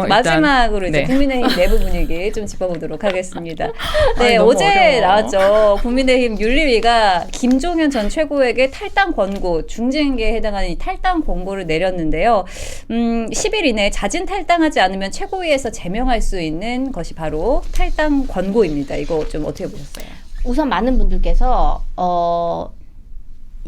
마지막으로 이제 네. 국민의힘 내부 분위기 좀 짚어보도록 하겠습니다. 네, 너무 어제 어려워. 나왔죠. 국민의힘 윤리위가 김종현 전 최고에게 탈당 권고, 중징계에 해당하는 이 탈당 권고를 내렸는데요. 10일 이내 자진 탈당하지 않으면 최고위에서 제명할 수 있는 것이 바로 탈당 권고입니다. 이거 좀 어떻게 보셨어요? 우선 많은 분들께서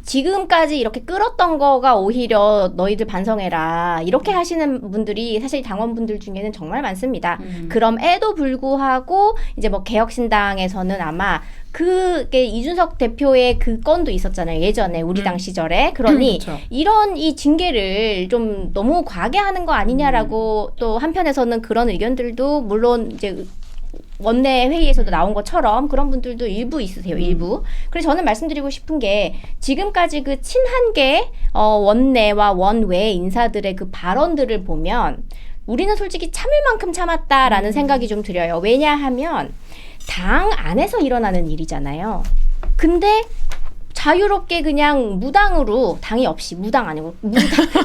지금까지 이렇게 끌었던 거가 오히려 너희들 반성해라 이렇게 하시는 분들이 사실 당원분들 중에는 정말 많습니다. 그럼에도 불구하고 이제 뭐 개혁신당에서는 아마 그게 이준석 대표의 그 건도 있었잖아요. 예전에 우리 당 시절에. 그러니 그렇죠. 이런 이 징계를 좀 너무 과하게 하는 거 아니냐라고 또 한편에서는 그런 의견들도 물론 이제 원내 회의에서도 나온 것처럼 그런 분들도 일부 있으세요. 일부. 그래서 저는 말씀드리고 싶은 게 지금까지 그 친한계 원내와 원외 인사들의 그 발언들을 보면 우리는 솔직히 참을 만큼 참았다라는 생각이 좀 들어요. 왜냐하면 당 안에서 일어나는 일이잖아요. 근데 자유롭게 그냥 무당으로 당이 없이 무당 아니고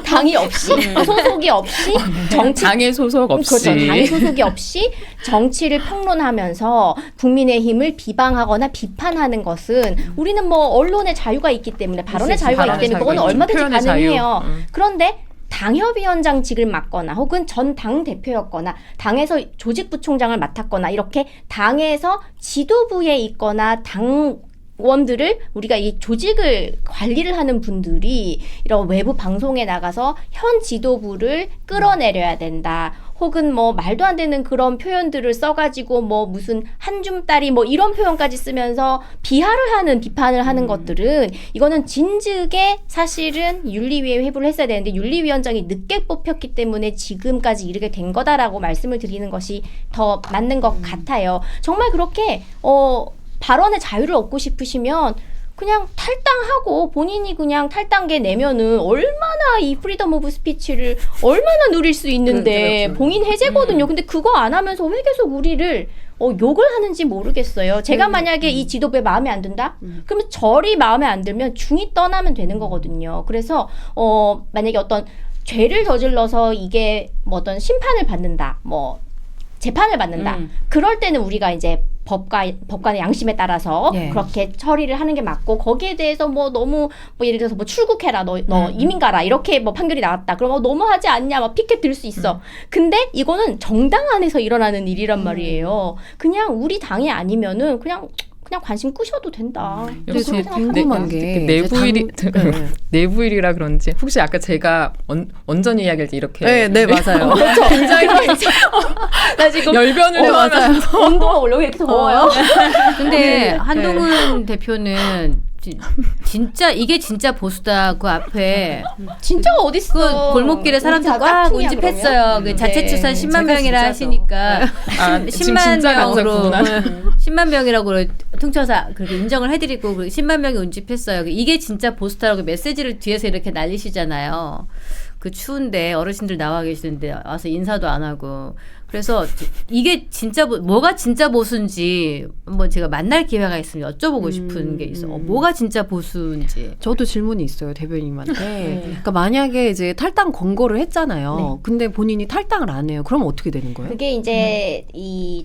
당이 없이 소속이 없이 정치 당의 소속 없이 그렇죠. 당의 소속이 없이 정치를 평론하면서 국민의힘을 비방하거나 비판하는 것은 우리는 뭐 언론의 자유가 있기 때문에 발언의 자유가 있기 때문에 그거는 얼마든지 표현의 가능해요. 자유. 그런데 당협위원장직을 맡거나 혹은 전 당대표였거나 당에서 조직부총장을 맡았거나 이렇게 당에서 지도부에 있거나 당원들을 우리가 이 조직을 관리를 하는 분들이 이런 외부 방송에 나가서 현 지도부를 끌어내려야 된다. 혹은 뭐 말도 안 되는 그런 표현들을 써가지고 뭐 무슨 한줌따리 뭐 이런 표현까지 쓰면서 비하를 하는 비판을 하는 것들은 이거는 진즉에 사실은 윤리위에 회부를 했어야 되는데 윤리위원장이 늦게 뽑혔기 때문에 지금까지 이르게 된 거다라고 말씀을 드리는 것이 더 맞는 것 같아요. 정말 그렇게 발언의 자유를 얻고 싶으시면 그냥 탈당하고 본인이 그냥 탈당계 내면은 얼마나 이 프리덤 오브 스피치를 얼마나 누릴 수 있는데 그렇죠. 봉인 해제거든요. 근데 그거 안 하면서 왜 계속 우리를 욕을 하는지 모르겠어요. 제가 만약에 이 지도부에 마음에 안 든다? 그러면 절이 마음에 안 들면 중이 떠나면 되는 거거든요. 그래서 만약에 어떤 죄를 저질러서 이게 뭐 어떤 심판을 받는다. 뭐 재판을 받는다. 그럴 때는 우리가 이제 법관의 양심에 따라서 그렇게 처리를 하는 게 맞고 거기에 대해서 뭐 너무 뭐 예를 들어서 뭐 출국해라 너 이민 가라 이렇게 뭐 판결이 나왔다. 그럼 너무 하지 않냐 막 피켓 들 수 있어. 근데 이거는 정당 안에서 일어나는 일이란 말이에요. 그냥 우리 당이 아니면은 그냥 관심 끄셔도 된다. 그래서 그렇게 궁금한 게 내부일이 내부일이라 그런지 혹시 아까 제가 원전 이야기할 때 이렇게 네 맞아요. 굉장히 나 지금 열변을 토하면서 온도가 올라오고 이렇게 더워요. 근데 한동훈 대표는 진짜 이게 진짜 보수다 그 앞에 진짜가 어딨어. 그 골목길에 사람들 우리 다 꽉 깍두기야, 운집했어요. 그러면? 그 자체 추산 10만 명이라 하시니까 지금 10만 진짜 명으로 간사구나. 10만 명이라고 통쳐서 그렇게 인정을 해드리고 10만 명이 운집했어요. 이게 진짜 보수다라고 메시지를 뒤에서 이렇게 날리시잖아요. 그 추운데 어르신들 나와 계시는데 와서 인사도 안 하고 그래서 이게 진짜 뭐가 진짜 보수인지 한번 제가 만날 기회가 있으면 여쭤보고 싶은 게 있어. 뭐가 진짜 보수인지. 저도 질문이 있어요 대변인한테. 그러니까 만약에 이제 탈당 권고를 했잖아요. 네. 근데 본인이 탈당을 안 해요. 그럼 어떻게 되는 거예요? 그게 이제 이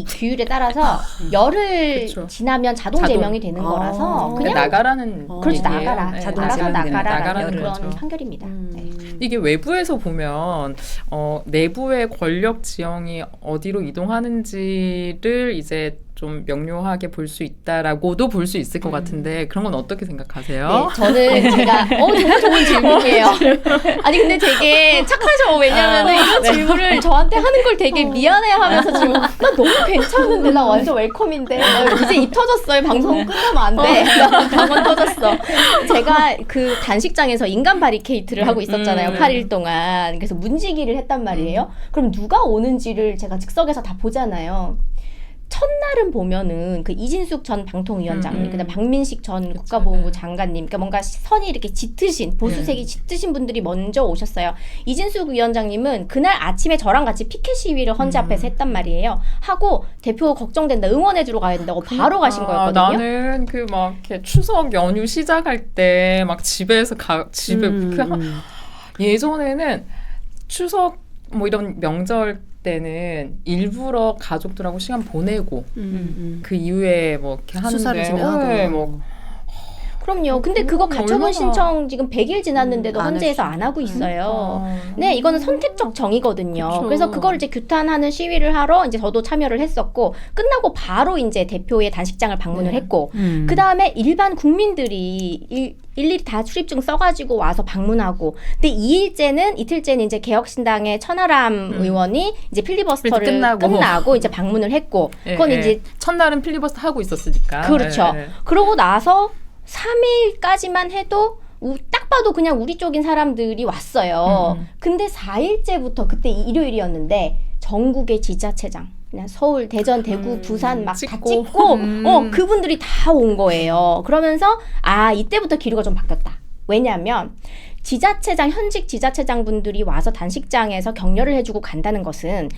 규율에 따라서 열흘 그쵸. 지나면 자동 제명이 되는 거라서 그냥 나가라는 그렇지 얘기예요. 나가라. 네, 자동 나가라. 나가라라는 나가라는 그런 거죠. 판결입니다. 네. 이게 외부에서 보면 내부의 권력 지형이 어디로 이동하는지를 이제 좀 명료하게 볼 수 있다라고도 볼 수 있을 것 같은데 그런 건 어떻게 생각하세요? 네, 저는 제가 정말 좋은 질문이에요. 아니 근데 되게 착하죠. 왜냐면은 이런 질문을 저한테 하는 걸 되게 미안해하면서 질문. 나 너무 괜찮은데 나 완전 웰컴인데 나 이제 입 터졌어요. 방송 끝나면 안 돼. 나 방언 터졌어. 제가 그 단식장에서 인간 바리케이트를 하고 있었잖아요. 8일 동안. 그래서 문지기를 했단 말이에요. 그럼 누가 오는지를 제가 즉석에서 다 보잖아요. 첫날은 보면은 그 이진숙 전 방통위원장님, 그다음 박민식 전 국가보훈부 장관님, 그러니까 뭔가 선이 이렇게 짙으신 보수색이 짙으신 분들이 먼저 오셨어요. 이진숙 위원장님은 그날 아침에 저랑 같이 피켓 시위를 헌재 앞에서 했단 말이에요. 하고 대표 걱정된다, 응원해주러 가야 된다고 바로 가신 거였거든요. 나는 그 막 이렇게 추석 연휴 시작할 때 막 집에서 집에 예전에는 추석 뭐 이런 명절 때는 일부러 가족들하고 시간 보내고 그 이후에 뭐 이렇게 하는데 수사를 진행하고. 뭐 그럼요. 근데 그거 얼마나- 가처분 신청 지금 100일 지났는데도 안 헌재에서 했죠. 안 하고 있어요. 그러니까. 네, 이거는 선택적 정의거든요. 그쵸. 그래서 그걸 이제 규탄하는 시위를 하러 이제 저도 참여를 했었고, 끝나고 바로 이제 대표의 단식장을 방문을 네. 했고, 그 다음에 일반 국민들이 일일이 다 출입증 써가지고 와서 방문하고, 근데 이틀째는 이제 개혁신당의 천하람 의원이 이제 필리버스터를 끝나고 이제 방문을 했고, 그건 이제 첫날은 필리버스터 하고 있었으니까. 그렇죠. 예, 예. 그러고 나서 3일까지만 해도 딱 봐도 그냥 우리 쪽인 사람들이 왔어요. 근데 4일째부터 그때 일요일이었는데 전국의 지자체장 그냥 서울, 대전, 대구, 부산 막 다 찍고. 찍고 그분들이 다 온 거예요. 그러면서 이때부터 기류가 좀 바뀌었다. 왜냐하면 지자체장, 현직 지자체장 분들이 와서 단식장에서 격려를 해주고 간다는 것은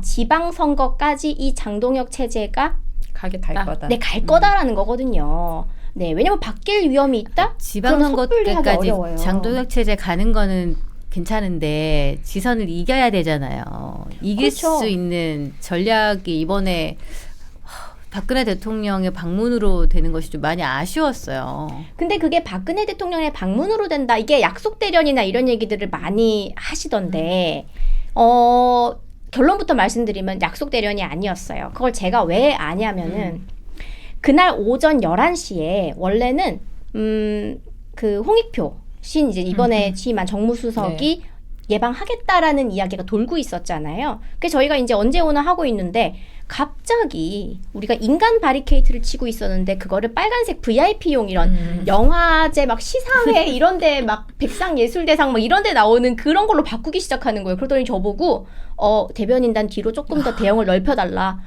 지방선거까지 이 장동혁 체제가 가겠다. 갈 거다. 갈 거다라는 거거든요. 네, 왜냐면 바뀔 위험이 있다? 지방선거 그건 섣불리 하기 때까지 어려워요. 장동혁 체제 가는 거는 괜찮은데 지선을 이겨야 되잖아요. 이길 그렇죠. 수 있는 전략이 이번에 박근혜 대통령의 방문으로 되는 것이 좀 많이 아쉬웠어요. 근데 그게 박근혜 대통령의 방문으로 된다. 이게 약속 대련이나 이런 얘기들을 많이 하시던데, 결론부터 말씀드리면 약속 대련이 아니었어요. 그걸 제가 왜 아냐면은, 그날 오전 11시에 원래는, 그 홍익표 신 이제 이번에 취임한 정무수석이 예방하겠다라는 이야기가 돌고 있었잖아요. 그래서 저희가 이제 언제 오나 하고 있는데 갑자기 우리가 인간 바리케이트를 치고 있었는데 그거를 빨간색 VIP용 이런 영화제 막 시사회 이런데 막 백상예술대상 막 이런데 나오는 그런 걸로 바꾸기 시작하는 거예요. 그러더니 저보고 대변인단 뒤로 조금 더 대형을 넓혀달라.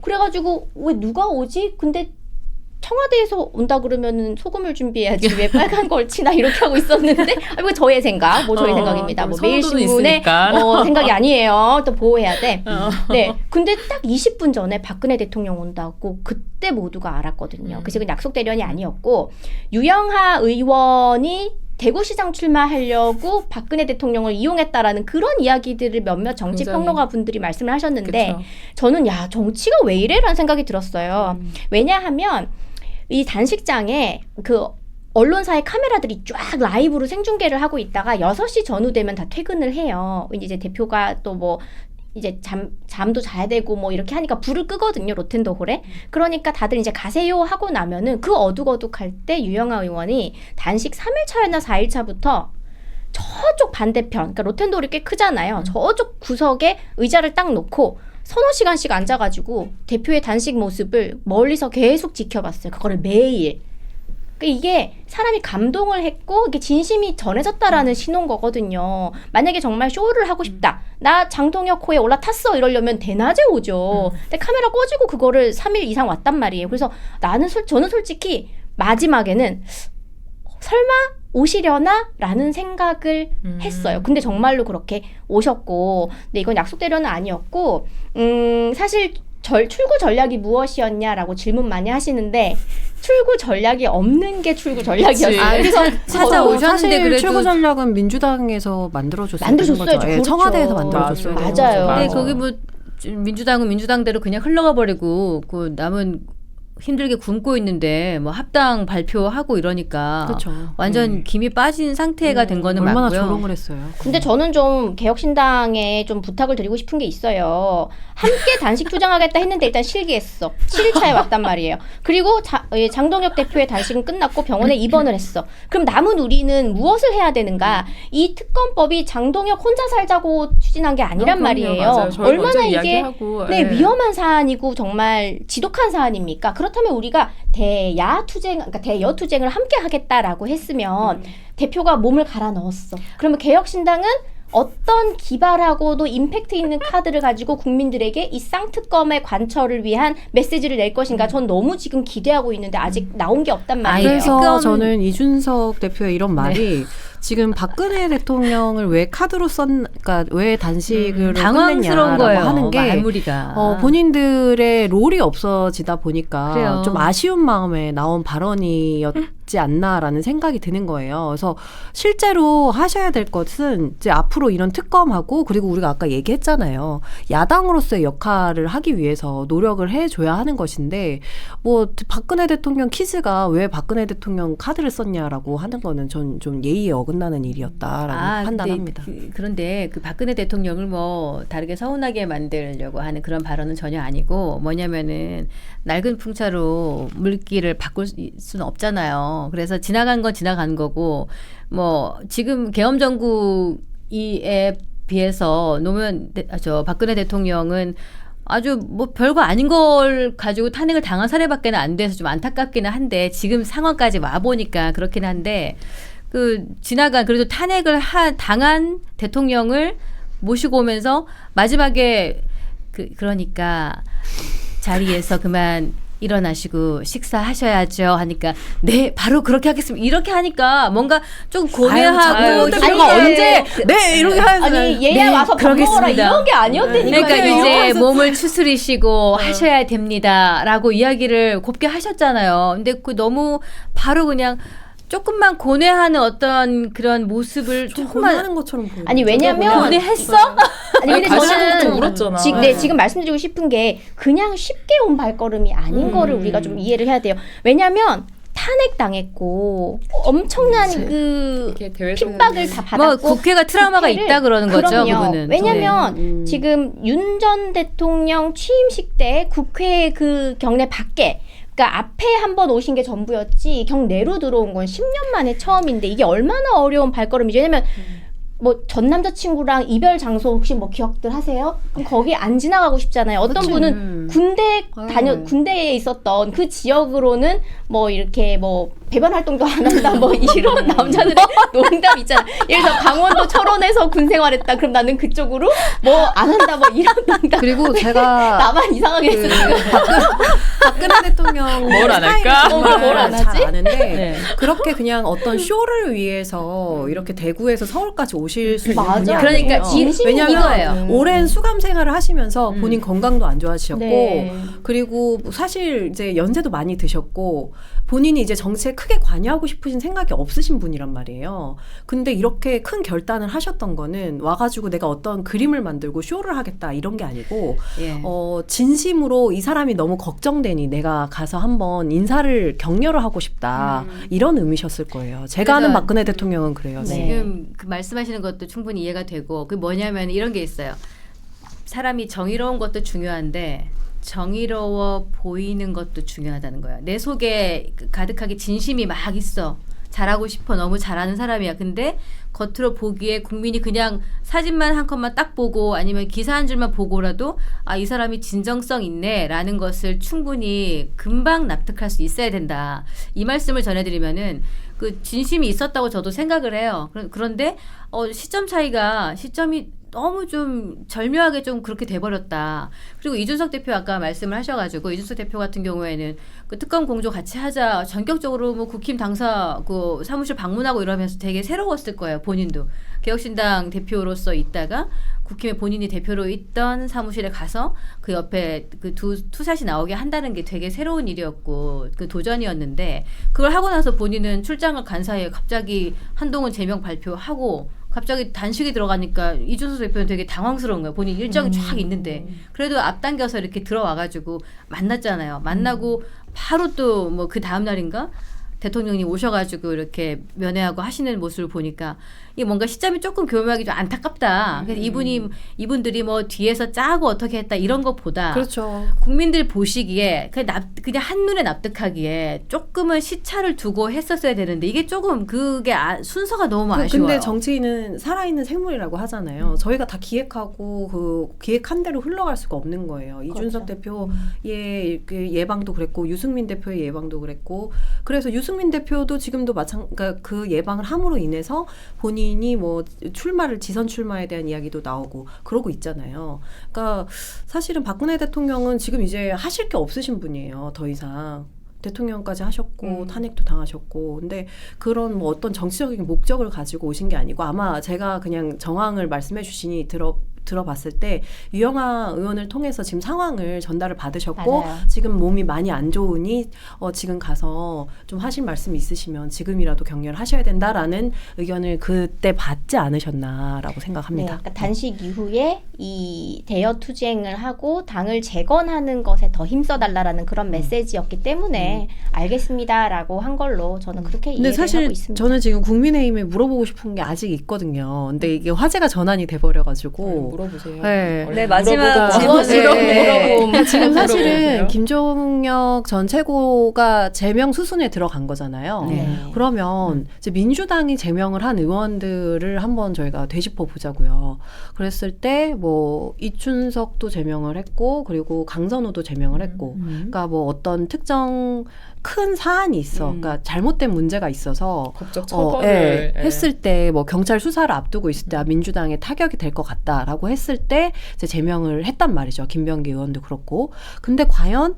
그래가지고 왜 누가 오지? 근데 청와대에서 온다 그러면은 소금을 준비해야지 왜 빨간 걸 치나 이렇게 하고 있었는데 이거 저의 생각, 저의 생각입니다. 매일신문의 생각이 아니에요. 또 보호해야 돼. 네, 근데 딱 20분 전에 박근혜 대통령 온다고 그때 모두가 알았거든요. 그래서 이건 약속 대련이 아니었고 유영하 의원이 대구시장 출마하려고 박근혜 대통령을 이용했다라는 그런 이야기들을 몇몇 정치평론가 분들이 말씀을 하셨는데 그쵸. 저는 정치가 왜 이래라는 생각이 들었어요. 왜냐하면 이 단식장에 그 언론사의 카메라들이 쫙 라이브로 생중계를 하고 있다가 6시 전후 되면 다 퇴근을 해요. 이제 대표가 또 뭐 이제 잠도 자야 되고 뭐 이렇게 하니까 불을 끄거든요. 로텐더 홀에. 그러니까 다들 이제 가세요 하고 나면은 그 어둑어둑할 때 유영하 의원이 단식 3일차였나 4일차부터 저쪽 반대편, 그러니까 로텐더 홀이 꽤 크잖아요. 저쪽 구석에 의자를 딱 놓고 서너 시간씩 앉아가지고 대표의 단식 모습을 멀리서 계속 지켜봤어요. 그거를 매일. 그러니까 이게 사람이 감동을 했고 이게 진심이 전해졌다라는 신호인 거거든요. 만약에 정말 쇼를 하고 싶다. 나 장동혁 호에 올라탔어 이러려면 대낮에 오죠. 근데 카메라 꺼지고 그거를 3일 이상 왔단 말이에요. 그래서 저는 솔직히 마지막에는 설마 오시려나? 라는 생각을 했어요. 근데 정말로 그렇게 오셨고, 근데 이건 약속 대련은 아니었고, 사실 출구 전략이 무엇이었냐라고 질문 많이 하시는데, 출구 전략이 없는 게 출구 전략이었어요. 그래서 찾아오셨는데 사실 그래도 출구 전략은 민주당에서 만들어줬어요. 만들어줬어요. 그렇죠. 청와대에서 만들어줬어요. 맞아요. 근데 거기 뭐 민주당은 민주당대로 그냥 흘러가 버리고 그 남은 힘들게 굶고 있는데 뭐 합당 발표하고 이러니까 그렇죠. 완전 김이 빠진 상태가 된 거는 얼마나 맞고요. 조롱을 했어요. 근데 저는 좀 개혁신당에 좀 부탁을 드리고 싶은 게 있어요. 함께 단식 투쟁하겠다 했는데 일단 실기했어. 7일차에 왔단 말이에요. 그리고 장동혁 대표의 단식은 끝났고 병원에 입원을 했어. 그럼 남은 우리는 무엇을 해야 되는가? 이 특검법이 장동혁 혼자 살자고 추진한 게 아니란 말이에요. 얼마나 이게 위험한 사안이고 정말 지독한 사안입니까? 그렇다면 우리가 대여 투쟁을 함께 하겠다라고 했으면 대표가 몸을 갈아 넣었어. 그러면 개혁신당은 어떤 기발하고도 임팩트 있는 카드를 가지고 국민들에게 이 쌍특검의 관철을 위한 메시지를 낼 것인가? 전 너무 지금 기대하고 있는데 아직 나온 게 없단 말이에요. 그래서 저는 이준석 대표의 이런 말이 지금 박근혜 대통령을 왜 카드로 그러니까 왜 단식을 당황스러운 끝냈냐라고 거예요. 하는 게 말무리가. 본인들의 롤이 없어지다 보니까 그래요. 좀 아쉬운 마음에 나온 발언이었지 않나라는 생각이 드는 거예요. 그래서 실제로 하셔야 될 것은 이제 앞으로 이런 특검하고 그리고 우리가 아까 얘기했잖아요. 야당으로서의 역할을 하기 위해서 노력을 해줘야 하는 것인데 뭐 박근혜 대통령 퀴즈가 왜 박근혜 대통령 카드를 썼냐라고 하는 거는 전 좀 예의에 어긋나는 일이었다라고 판단합니다. 그런데 그 박근혜 대통령을 뭐 다르게 서운하게 만들려고 하는 그런 발언은 전혀 아니고 뭐냐면은 낡은 풍차로 물기를 바꿀 수는 없잖아요. 그래서 지나간 건 지나간 거고 뭐 지금 계엄 정국에 비해서 노무현 박근혜 대통령은 아주 뭐 별거 아닌 걸 가지고 탄핵을 당한 사례밖에는 안 돼서 좀 안타깝기는 한데 지금 상황까지 와 보니까 그렇긴 한데 그 지나간 그래도 탄핵을 당한 대통령을 모시고 오면서 마지막에 그러니까 자리에서 그만 일어나시고 식사하셔야죠 하니까 네 바로 그렇게 하겠습니다 이렇게 하니까 뭔가 좀 고뇌하고 자꾸가 언제 네 이렇게 하는 아니 얘야 네, 와서 밥 먹어라 그러겠습니다. 이런 게 아니었다니까요. 그러니까 이제 몸을 추스리시고 하셔야 됩니다라고 이야기를 곱게 하셨잖아요. 근데 그 너무 바로 그냥 조금만 고뇌하는 어떤 그런 모습을 조금만 하는 것처럼 보여요. 아니 왜냐면 고뇌했어? 아니 근데 좀 저는 울었잖아. 지금 말씀드리고 싶은 게 그냥 쉽게 온 발걸음이 아닌 거를 우리가 좀 이해를 해야 돼요. 왜냐면 탄핵 당했고 엄청난 그 이게 대외 핍박을 다 뭐 받았고 국회가 트라우마가 국회를- 있다 그러는 거죠. 그럼요. 그분은. 왜냐면 지금 윤 전 대통령 취임식 때 국회 그 경내 밖에 그러니까 앞에 한번 오신 게 전부였지 경내로 들어온 건 10년 만에 처음인데 이게 얼마나 어려운 발걸음이죠. 왜냐면 뭐 전 남자친구랑 이별 장소 혹시 뭐 기억들 하세요? 그럼 거기 안 지나가고 싶잖아요. 어떤 분은 군대에 있었던 그 지역으로는 뭐 이렇게 뭐 배변 활동도 안 한다 뭐 이런 남자들의 농담 있잖아. 예를 들어 강원도 철원에서 군 생활했다. 그럼 나는 그쪽으로 뭐 안 한다 뭐 이런 농담. 그리고 제가 나만 이상하게 했어. 박근혜 대통령 뭘 안 할까? 뭘 안 하지? 잘 아는데 네. 그렇게 그냥 어떤 쇼를 위해서 이렇게 대구에서 서울까지 오실 수 있는 맞아. 분이 그러니까 아니에요. 진심이 왜냐면 이거예요. 오랜 수감 생활을 하시면서 본인 건강도 안 좋아지셨고 네. 그리고 사실 이제 연세도 많이 드셨고 본인이 이제 정치에 크게 관여하고 싶으신 생각이 없으신 분이란 말이에요. 근데 이렇게 큰 결단을 하셨던 거는 와가지고 내가 어떤 그림을 만들고 쇼를 하겠다 이런 게 아니고 예. 진심으로 이 사람이 너무 걱정되니 내가 가서 한번 인사를 격려를 하고 싶다 이런 의미셨을 거예요. 제가 아는 그래서- 박근혜 대통령은 그래요. 네. 지금 그 말씀하시는 것도 충분히 이해가 되고 그 뭐냐면 이런 게 있어요. 사람이 정의로운 것도 중요한데 정의로워 보이는 것도 중요하다는 거예요. 내 속에 가득하게 진심이 막 있어. 잘하고 싶어. 너무 잘하는 사람이야. 근데 겉으로 보기에 국민이 그냥 사진만 한 컷만 딱 보고 아니면 기사 한 줄만 보고라도 아, 이 사람이 진정성 있네 라는 것을 충분히 금방 납득할 수 있어야 된다. 이 말씀을 전해드리면은 그 진심이 있었다고 저도 생각을 해요. 그런데 시점이 너무 좀 절묘하게 좀 그렇게 돼버렸다. 그리고 이준석 대표 아까 말씀을 하셔가지고 이준석 대표 같은 경우에는 그 특검 공조 같이 하자 전격적으로 뭐 국힘 당사 그 사무실 방문하고 이러면서 되게 새로웠을 거예요. 본인도 개혁신당 대표로서 있다가 국힘에 본인이 대표로 있던 사무실에 가서 그 옆에 그 투샷이 나오게 한다는 게 되게 새로운 일이었고 그 도전이었는데 그걸 하고 나서 본인은 출장을 간 사이에 갑자기 한동훈 제명 발표하고 갑자기 단식이 들어가니까 이준석 대표는 되게 당황스러운 거예요. 본인 일정이 쫙 있는데 그래도 앞당겨서 이렇게 들어와가지고 만났잖아요. 만나고 바로 또 뭐 그 다음 날인가 대통령님 오셔가지고 이렇게 면회하고 하시는 모습을 보니까 이게 뭔가 시점이 조금 교묘하기 좀 안타깝다. 그래서 이분들이 뭐 뒤에서 짜고 어떻게 했다 이런 것보다 그렇죠. 국민들 보시기에 그냥 한눈에 납득하기에 조금은 시차를 두고 했었어야 되는데 이게 조금 그게 순서가 너무 아쉬워요. 근데 정치인은 살아있는 생물이라고 하잖아요. 저희가 다 기획하고 그 기획한 대로 흘러갈 수가 없는 거예요. 이준석 대표의 그 예방도 그랬고 유승민 대표의 예방도 그랬고 그래서 유승민 대표도 지금도 그러니까 그 예방을 함으로 인해서 본인이 뭐 지선 출마에 대한 이야기도 나오고 그러고 있잖아요. 그러니까 사실은 박근혜 대통령은 지금 이제 하실 게 없으신 분이에요. 더 이상. 대통령까지 하셨고 탄핵도 당하셨고 근데 그런 뭐 어떤 정치적인 목적을 가지고 오신 게 아니고 아마 제가 그냥 정황을 말씀해 주시니 들어봤을 때 유영아 의원을 통해서 지금 상황을 전달을 받으셨고 맞아요. 지금 몸이 많이 안 좋으니 지금 가서 좀 하실 말씀이 있으시면 지금이라도 격려를 하셔야 된다라는 의견을 그때 받지 않으셨나라고 네, 생각합니다. 그러니까 단식 이후에 이 대여 투쟁을 하고 당을 재건하는 것에 더 힘써달라라는 그런 메시지였기 때문에 알겠습니다라고 한 걸로 저는 그렇게 근데 이해를 사실 하고 있습니다. 저는 지금 국민의힘에 물어보고 싶은 게 아직 있거든요. 근데 이게 화제가 전환이 돼버려가지고 물어보세요. 네. 얼른 네, 마지막 물어보고 질문으로 그러니까 지금 사실은 물어보세요. 김종혁 전 최고가 제명 수순에 들어간 거잖아요. 네. 그러면 이제 민주당이 제명을 한 의원들을 한번 저희가 되짚어 보자고요. 그랬을 때 뭐 이춘석도 제명을 했고 그리고 강선우도 제명을 했고 그러니까 뭐 어떤 특정 큰 사안이 있어. 그러니까 잘못된 문제가 있어서 법적 처벌을 했을 때 뭐 경찰 수사를 앞두고 있을 때 민주당에 타격이 될 것 같다라고 했을 때 이제 제명을 했단 말이죠. 김병기 의원도 그렇고. 근데 과연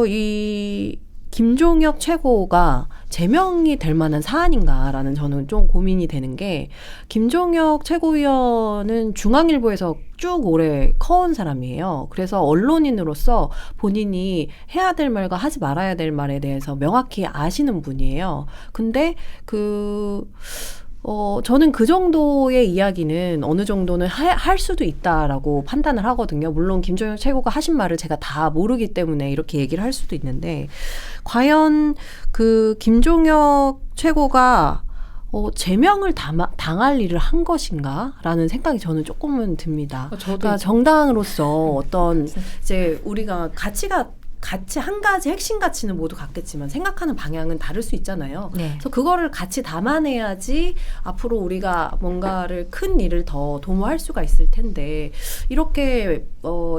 이 김종혁 최고가 제명이 될 만한 사안인가라는 저는 좀 고민이 되는 게 김종혁 최고위원은 중앙일보에서 쭉 오래 커온 사람이에요. 그래서 언론인으로서 본인이 해야 될 말과 하지 말아야 될 말에 대해서 명확히 아시는 분이에요. 근데 저는 그 정도의 이야기는 어느 정도는 할 수도 있다라고 판단을 하거든요. 물론 김종혁 최고가 하신 말을 제가 다 모르기 때문에 이렇게 얘기를 할 수도 있는데 과연 그 김종혁 최고가 제명을 당할 일을 한 것인가라는 생각이 저는 조금은 듭니다. 그러니까 정당으로서 어떤 이제 우리가 같이 한 가지 핵심 가치는 모두 같겠지만 생각하는 방향은 다를 수 있잖아요. 네. 그래서 그거를 같이 담아내야지 앞으로 우리가 뭔가를 큰 일을 더 도모할 수가 있을 텐데 이렇게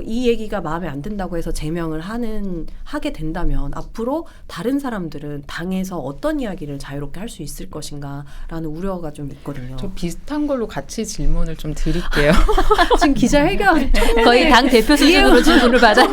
이 얘기가 마음에 안 든다고 해서 제명을 하게 된다면 앞으로 다른 사람들은 당에서 어떤 이야기를 자유롭게 할 수 있을 것인가라는 우려가 좀 있거든요. 저 비슷한 걸로 같이 질문을 좀 드릴게요. 지금 기자회견 거의 당 대표 수준으로 질문을 받아요.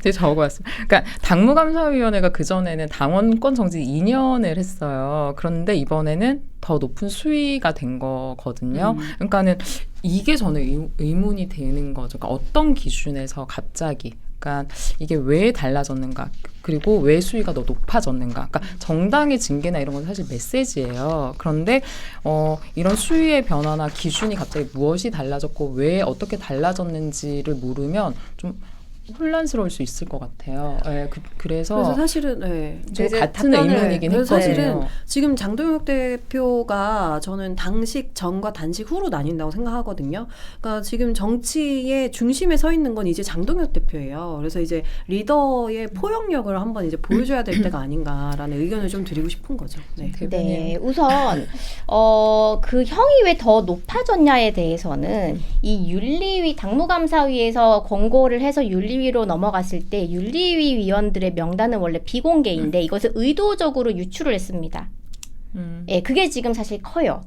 제가 적어왔어요. 그러니까 당무감사위원회가 그전에는 당원권 정지 2년을 했어요. 그런데 이번에는 더 높은 수위가 된 거거든요. 그러니까는 이게 저는 의문이 되는 거죠. 그러니까 어떤 기준에서 갑자기 그러니까 이게 왜 달라졌는가 그리고 왜 수위가 더 높아졌는가 그러니까 정당의 징계나 이런 건 사실 메시지예요. 그런데 이런 수위의 변화나 기준이 갑자기 무엇이 달라졌고 왜 어떻게 달라졌는지를 모르면 좀 혼란스러울 수 있을 것 같아요. 네, 그래서 사실은 저 같은 의문이긴 했거든요. 사실은 지금 장동혁 대표가 저는 당식 전과 단식 후로 나뉜다고 생각하거든요. 그러니까 지금 정치의 중심에 서 있는 건 이제 장동혁 대표예요. 그래서 이제 리더의 포용력을 한번 이제 보여줘야 될 때가 아닌가라는 의견을 좀 드리고 싶은 거죠. 네. 네, 우선 그 형이 왜 더 높아졌냐에 대해서는 이 윤리위 당무감사위에서 권고를 해서 윤리위로 넘어갔을 때 윤리위 위원들의 명단은 원래 비공개인데 이것을 의도적으로 유출을 했습니다. 예, 그게 지금 사실 커요.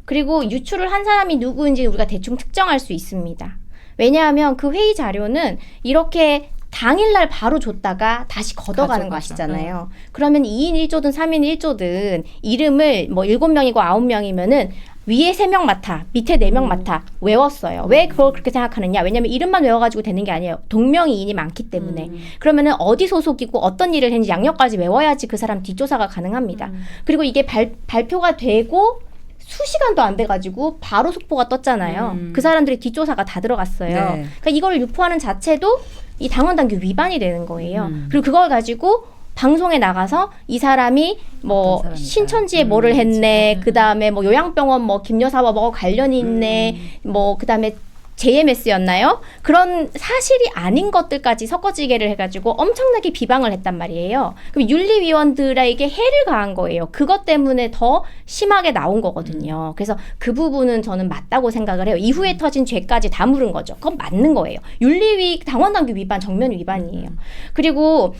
그리고 유출을 한 사람이 누구인지 우리가 대충 특정할 수 있습니다. 왜냐하면 그 회의 자료는 이렇게 당일날 바로 줬다가 다시 걷어가는 거 아시잖아요. 그러면 2인 1조든 3인 1조든 이름을 뭐 7명이고 9명이면은 위에 3명 맡아, 밑에 4명 맡아 외웠어요. 왜 그걸 그렇게 생각하느냐? 왜냐면 이름만 외워가지고 되는 게 아니에요. 동명이인이 많기 때문에. 그러면은 어디 소속이고 어떤 일을 했는지 양력까지 외워야지 그 사람 뒷조사가 가능합니다. 그리고 이게 발표가 되고 수시간도 안 돼가지고 바로 속보가 떴잖아요. 그 사람들이 뒷조사가 다 들어갔어요. 네. 그러니까 이걸 유포하는 자체도 이 당원당규 위반이 되는 거예요. 그리고 그걸 가지고 방송에 나가서 이 사람이 뭐 신천지에 뭐를 했네, 그 다음에 뭐 요양병원 뭐 김여사와 뭐 관련이 있네, 뭐 그 다음에 JMS였나요? 그런 사실이 아닌 것들까지 섞어지게를 해가지고 엄청나게 비방을 했단 말이에요. 그럼 윤리위원들에게 해를 가한 거예요. 그것 때문에 더 심하게 나온 거거든요. 그래서 그 부분은 저는 맞다고 생각을 해요. 이후에 터진 죄까지 다 물은 거죠. 그건 맞는 거예요. 윤리위 당원당규 위반, 정면 위반이에요. 그리고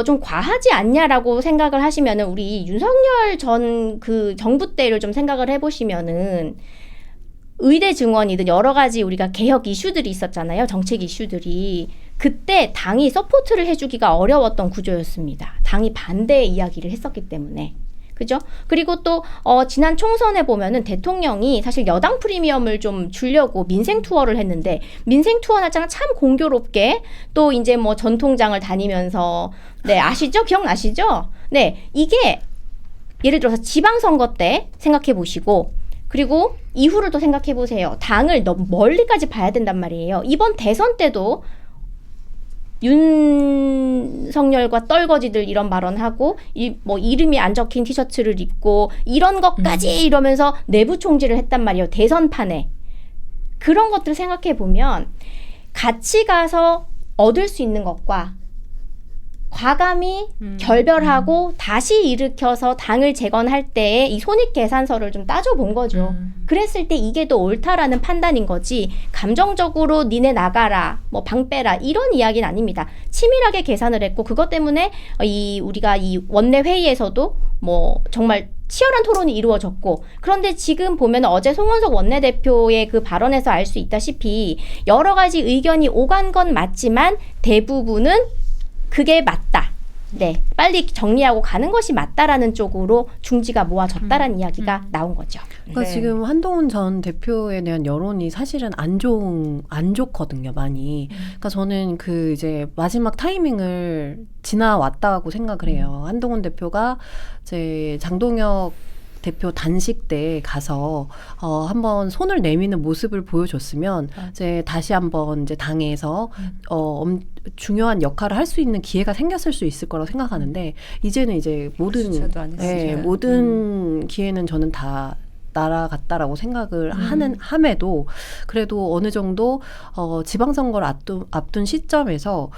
좀 과하지 않냐라고 생각을 하시면은 우리 윤석열 전 그 정부 때를 좀 생각을 해보시면은 의대 증원이든 여러 가지 우리가 개혁 이슈들이 있었잖아요. 정책 이슈들이. 그때 당이 서포트를 해주기가 어려웠던 구조였습니다. 당이 반대의 이야기를 했었기 때문에. 그죠? 그리고 또 지난 총선에 보면은 대통령이 사실 여당 프리미엄을 좀 주려고 민생 투어를 했는데 민생 투어 날짜가 참 공교롭게 또 이제 뭐 전통장을 다니면서 네 아시죠? 기억나시죠? 네 이게 예를 들어서 지방선거 때 생각해 보시고 그리고 이후를 또 생각해 보세요. 당을 너무 멀리까지 봐야 된단 말이에요. 이번 대선 때도 윤석열과 떨거지들 이런 발언하고 뭐 이름이 안 적힌 티셔츠를 입고 이런 것까지 이러면서 내부 총질을 했단 말이에요. 대선판에. 그런 것들을 생각해 보면 같이 가서 얻을 수 있는 것과 과감히 결별하고 다시 일으켜서 당을 재건할 때의 이 손익계산서를 좀 따져본 거죠. 그랬을 때 이게 더 옳다라는 판단인 거지 감정적으로 니네 나가라 뭐 방 빼라 이런 이야기는 아닙니다. 치밀하게 계산을 했고 그것 때문에 우리가 이 원내 회의에서도 뭐 정말 치열한 토론이 이루어졌고 그런데 지금 보면 어제 송원석 원내대표의 그 발언에서 알 수 있다시피 여러 가지 의견이 오간 건 맞지만 대부분은 그게 맞다. 네, 빨리 정리하고 가는 것이 맞다라는 쪽으로 중지가 모아졌다라는 이야기가 나온 거죠. 그러니까 네. 지금 한동훈 전 대표에 대한 여론이 사실은 안 좋거든요, 많이. 그러니까 저는 그 이제 마지막 타이밍을 지나왔다고 생각을 해요. 한동훈 대표가 이제 장동혁 대표 단식 때 가서 한번 손을 내미는 모습을 보여줬으면 이제 다시 한번 이제 당에서 중요한 역할을 할 수 있는 기회가 생겼을 수 있을 거라고 생각하는데 이제는 이제 주차도 안 했으니까. 모든 기회는 저는 다 날아갔다라고 생각을 함에도 그래도 어느 정도 지방선거를 앞둔 시점에서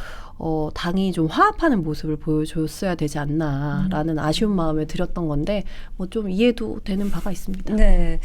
당이 좀 화합하는 모습을 보여줬어야 되지 않나라는 아쉬운 마음에 들었던 건데 뭐 좀 이해도 되는 바가 있습니다. 네.